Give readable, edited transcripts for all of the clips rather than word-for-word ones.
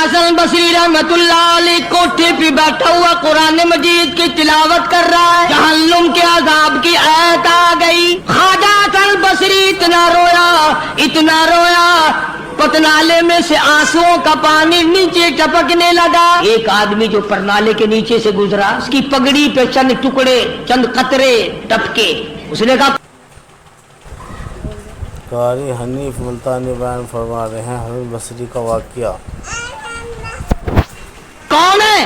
हसन बसरी रहमतुल्लाह अलैह कोठे पे बैठा हुआ कुरान मजीद की तिलावत कर रहा है, जहन्नुम के अजाब की आयत आ गई। ख्वाजा हसन बसरी इतना रोया पतनाले में से आंसुओं का पानी नीचे टपकने लगा। एक आदमी जो परनाले के नीचे से गुजरा, उसकी पगड़ी पे चंद टुकड़े, चंद कतरे टपके। उसने कहा, कारी हनीफ मुल्तानी बयान फरमा रहे हैं हसन बसरी का वाकया। कौन है?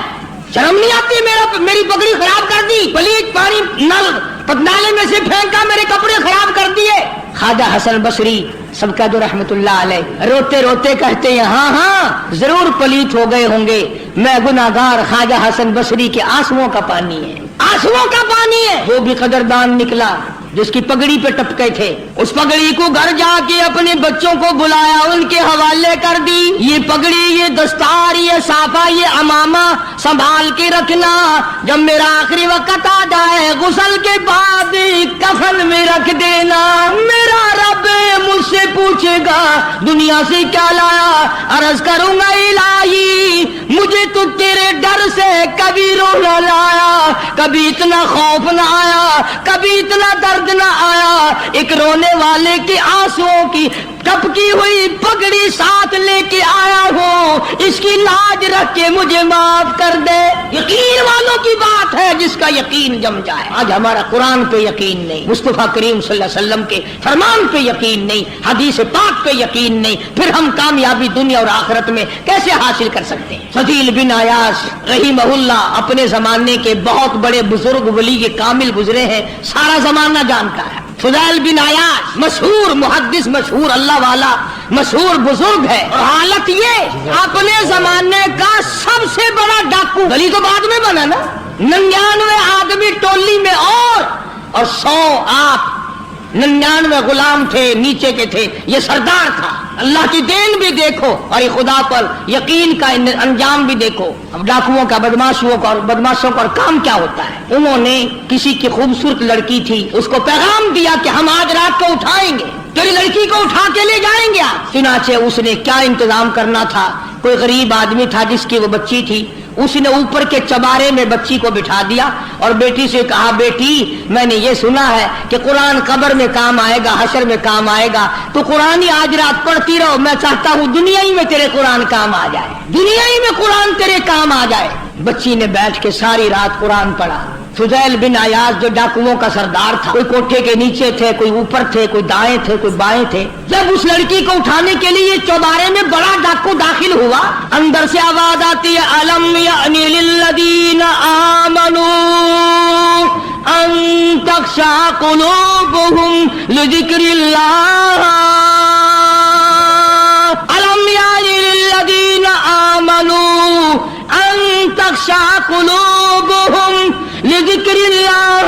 शर्म नहीं आती? मेरी पगड़ी खराब कर दी, पलीत पानी नल पतनाले में से फेंका, मेरे कपड़े खराब कर दिए। ख्वाजा हसन बसरी सबका जो रहमतुल्लाह अलैह रोते रोते कहते हैं, हाँ हाँ जरूर पलीत हो गए होंगे, मैं गुनाहगार ख्वाजा हसन बसरी के आंसुओं का पानी है, आंसुओं का पानी है। वो भी कदरदान निकला जिसकी पगड़ी पे टपके थे, उस पगड़ी को घर जाके अपने बच्चों को बुलाया, उनके हवाले कर दी। ये पगड़ी, ये दस्तार, ये साफा, ये अमामा संभाल के रखना, जब मेरा आखिरी वक्त आ जाए गुस्ल के बाद कफन में रख देना। मेरा रब मुझसे पूछेगा दुनिया से क्या लाया, अर्ज करूंगा इलाही मुझे तो तेरे डर से कभी रोना लाया, कभी इतना खौफ न आया, कभी इतना दर्द न आया। एक रोने वाले के आंसुओं की टपकी हुई पगड़ी साथ लेके आया हूँ, इसकी लाज रख के मुझे माफ कर दे। यकीन वालों की बात है जिसका यकीन जम जाए। आज हमारा कुरान पे यकीन नहीं, मुस्तफा करीम सल्लल्लाहु अलैहि वसल्लम के फरमान पे यकीन नहीं, हदीस पाक पे यकीन नहीं, फिर हम कामयाबी दुनिया और आखिरत में कैसे हासिल कर सकते हैं? फजील बिन अयास रहीमहुल्लाह अपने जमाने के बहुत बड़े बुजुर्ग वली के कामिल गुजरे हैं, सारा जमाना जानता है। फुदैल बिन अयास मशहूर मुहद्दिस, मशहूर अल्लाह वाला, मशहूर बुजुर्ग है। और हालत ये, अपने जमाने का सबसे बड़ा डाकू, गली तो बाद में बना ना, 99 आदमी टोली में और 100 आप, 99 गुलाम थे नीचे के थे, ये सरदार था। अल्लाह की देन भी देखो और ये खुदा पर यकीन का अंजाम भी देखो। अब डाकुओं का, बदमाशों का काम क्या होता है? उन्होंने किसी की खूबसूरत लड़की थी, उसको पैगाम दिया कि हम आज रात को उठाएंगे, तेरी लड़की को उठा के ले जाएंगे। चुनाचे उसने क्या इंतजाम करना था, कोई गरीब आदमी था जिसकी वो बच्ची थी, उसने ऊपर के चबारे में बच्ची को बिठा दिया और बेटी से कहा, बेटी मैंने ये सुना है कि कुरान कब्र में काम आएगा, हशर में काम आएगा, तो कुरान ही आज रात पढ़ती रहो। मैं चाहता हूँ दुनिया ही में तेरे कुरान काम आ जाए, दुनिया ही में कुरान तेरे काम आ जाए। बच्ची ने बैठ के सारी रात कुरान पढ़ा। फुदैल बिन अयास जो डाकुओं का सरदार था, कोई कोठे के नीचे थे, कोई ऊपर थे, कोई दाएं थे, कोई बाएं थे। जब उस लड़की को उठाने के लिए चौबारे में बड़ा डाकू दाखिल हुआ, अंदर से आवाज आती है, अलम यानी लिल्लदीन आमनू अन तख्शा कुलूबुहुम लिज़िक्रिल्लाह, अलम यानी लिल्लदीन आमनू अन तख्शा कुलूबुहुम लिज़िक्रिल्लाह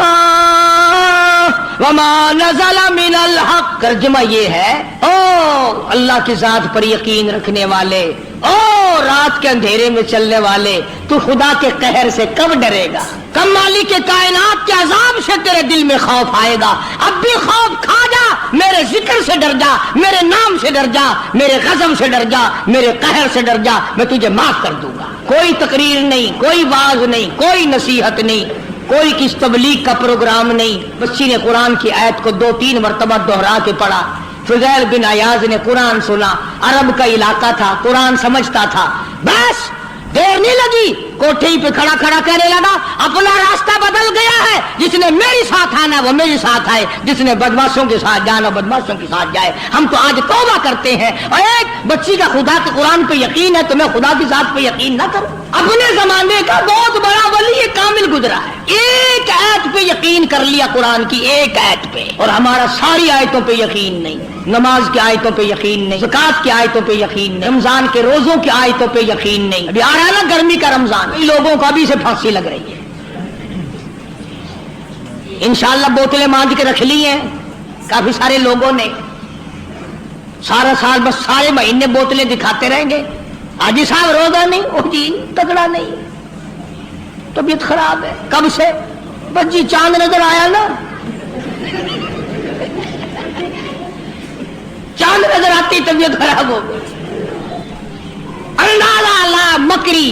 वमा नज़ला मिनल हक़। तर्जुमा ये है, ओ अल्लाह की जात पर यकीन रखने वाले, ओ रात के अंधेरे में चलने वाले, तू खुदा के कहर से कब डरेगा? कब मालिक के कायनात के अजाब से तेरे दिल में खौफ आएगा? अब भी खौफ खा जा, मेरे जिक्र से डर जा, मेरे नाम से डर जा, मेरे गज़ब से डर जा, मेरे कहर से डर जा, मैं तुझे माफ कर दूंगा। कोई तकरीर नहीं, कोई वाज नहीं, कोई नसीहत नहीं, कोई किस तबलीग का प्रोग्राम नहीं। बच्ची ने कुरान की आयत को 2-3 मरतबा दोहरा के पढ़ा। फुदैल बिन अयाज ने कुरान सुना, अरब का इलाका था, कुरान समझता था। बस देर नहीं लगी, कोठे पे खड़ा खड़ा कहने लगा, अपना रास्ता बदल गया है, जिसने मेरे साथ आना वो मेरे साथ आए, जिसने बदमाशों के साथ जाना बदमाशों के साथ जाए। हम तो आज तौबा करते हैं। और एक बच्ची का खुदा के कुरान पे यकीन है, तो मैं खुदा की जात पे यकीन ना करूं? अपने जमाने का बहुत बड़ा वली ये कामिल गुजरा है, एक आयत पे यकीन कर लिया, कुरान की एक आयत पे, और हमारा सारी आयतों पे यकीन नहीं। नमाज की आयतों पे यकीन नहीं, ज़कात की आयतों पे यकीन नहीं, रमजान के रोजों की आयतों पे यकीन नहीं। अभी आ रहा है ना गर्मी का रमजान, लोगों को अभी से फांसी लग रही है। इंशाअल्लाह बोतलें मांझ के रख ली हैं काफी सारे लोगों ने, सारा साल बस सारे महीने बोतलें दिखाते रहेंगे। हाजी साहब रोजा नहीं, ओ जी तगड़ा नहीं, तबीयत खराब है। कब से? बस जी चांद नजर आया ना, चांद नजर आती तबीयत खराब हो गई। अंदाजा अल्लाह बकरी।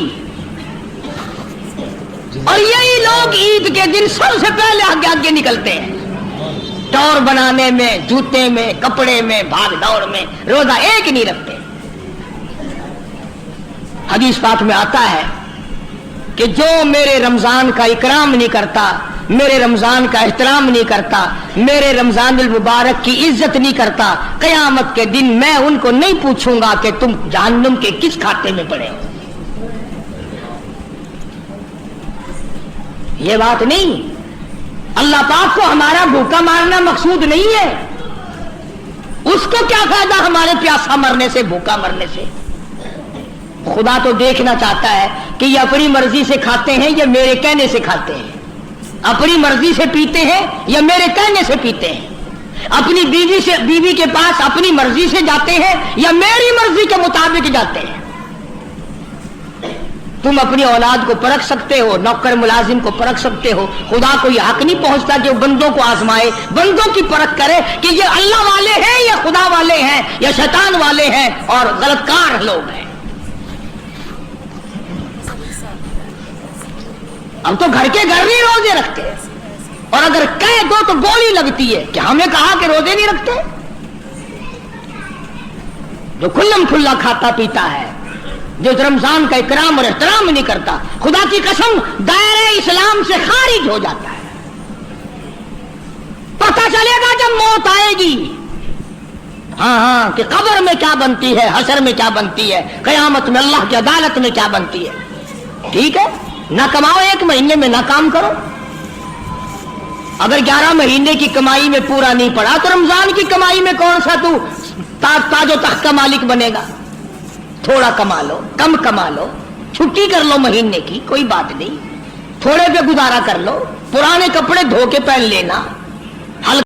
और यही लोग ईद के दिन सबसे पहले आगे आगे निकलते हैं, टौर बनाने में, जूते में, कपड़े में, भाग दौड़ में, रोजा एक नहीं रखते। हदीस पाक में आता है कि जो मेरे रमजान का इकराम नहीं करता, मेरे रमजान का एहतराम नहीं करता, मेरे रमजान मुबारक की इज्जत नहीं करता, कयामत के दिन मैं उनको नहीं पूछूंगा कि तुम जहन्नुम के किस खाते में पड़े हो। ये बात नहीं, अल्लाह पाक को हमारा भूखा मारना मकसूद नहीं है। उसको क्या फायदा हमारे प्यासा मरने से, भूखा मरने से। खुदा तो देखना चाहता है कि ये अपनी मर्जी से खाते हैं या मेरे कहने से खाते हैं, अपनी मर्जी से पीते हैं या मेरे कहने से पीते हैं, अपनी बीवी के पास अपनी मर्जी से जाते हैं या मेरी मर्जी के मुताबिक जाते हैं। तुम अपनी औलाद को परख सकते हो, नौकर मुलाजिम को परख सकते हो, खुदा को यह हक नहीं पहुंचता कि वो बंदों को आजमाए, बंदों की परख करे कि ये अल्लाह वाले हैं या खुदा वाले हैं या शैतान वाले हैं और गलतकार लोग हैं। हम तो घर के घर नहीं रोजे रखते, और अगर कह दो तो गोली लगती है कि हमें कहा कि रोजे नहीं रखते। जो खुल्लम खुल्ला खाता पीता है, जो रमजान का इकराम और एहतराम नहीं करता, खुदा की कसम दायरे इस्लाम से खारिज हो जाता है। पता चलेगा जब मौत आएगी, हाँ कि कब्र में क्या बनती है, हशर में क्या बनती है, कयामत में अल्लाह की अदालत में क्या बनती है। ठीक है, ना कमाओ, एक महीने में ना काम करो। अगर 11 महीने की कमाई में पूरा नहीं पड़ा तो रमजान की कमाई में कौन सा तू ताजो तख्त का मालिक बनेगा। थोड़ा कमा लो, कम कमा लो, छुट्टी कर लो महीने की, कोई बात नहीं, थोड़े पे गुजारा कर लो, पुराने कपड़े धो के पहन लेना,